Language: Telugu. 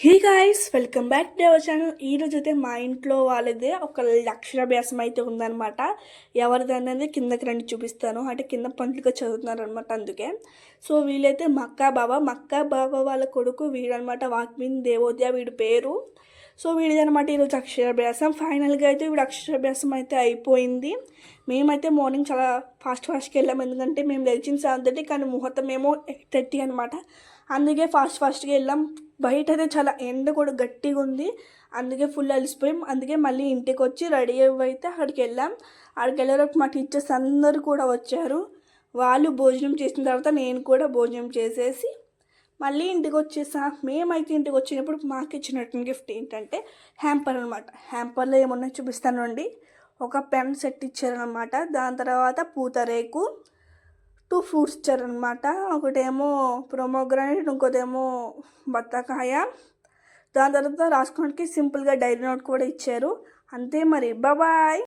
Hey guys, welcome back to our channel. ఈరోజు అయితే మా ఇంట్లో వాళ్ళదే ఒక అక్షరాభ్యాసం అయితే ఉందన్నమాట. ఎవరిది అనేది కిందకి రండి చూపిస్తాను. అంటే కింద పంతులుగా చదువుతున్నారు అనమాట. అందుకే సో వీళ్ళైతే మక్కా బాబా వాళ్ళ కొడుకు వీడనమాట. వాక్మిన్ దేవోదయ వీడి పేరు. సో వీడిదనమాట ఈరోజు అక్షరాభ్యాసం. ఫైనల్గా అయితే వీడు అక్షరాభ్యాసం అయితే అయిపోయింది. మేమైతే మార్నింగ్ చాలా ఫాస్ట్గా వెళ్ళాము. ఎందుకంటే మేము లేచిన 7:30, కానీ ముహూర్తం ఏమో 8:30 అనమాట. అందుకే ఫాస్ట్గా వెళ్ళాం. బయట అయితే చాలా ఎండ కూడా గట్టిగా ఉంది. అందుకే ఫుల్ అలసిపోయాం. అందుకే మళ్ళీ ఇంటికి వచ్చి రెడీ అయితే అక్కడికి వెళ్ళాం. అక్కడికి వెళ్ళేటప్పుడు మా టీచర్స్ అందరూ కూడా వచ్చారు. వాళ్ళు భోజనం చేసిన తర్వాత నేను కూడా భోజనం చేసేసి మళ్ళీ ఇంటికి వచ్చేసా. మేమైతే ఇంటికి వచ్చినప్పుడు మాకు ఇచ్చినటువంటి గిఫ్ట్ ఏంటంటే హ్యాంపర్ అనమాట. హ్యాంపర్లో ఏమన్నా చూపిస్తానండి. ఒక పెన్ సెట్ ఇచ్చారనమాట. దాని తర్వాత పూతరేకు, 2 ఫ్రూట్స్ ఇచ్చారనమాట. ఒకటేమో ప్రొమోగ్రానేట్, ఇంకోటేమో బత్తాకాయ. దాని తర్వాత రాసుకోవడానికి సింపుల్గా డైరీ నోట్ కూడా ఇచ్చారు. అంతే మరి, బాయ్.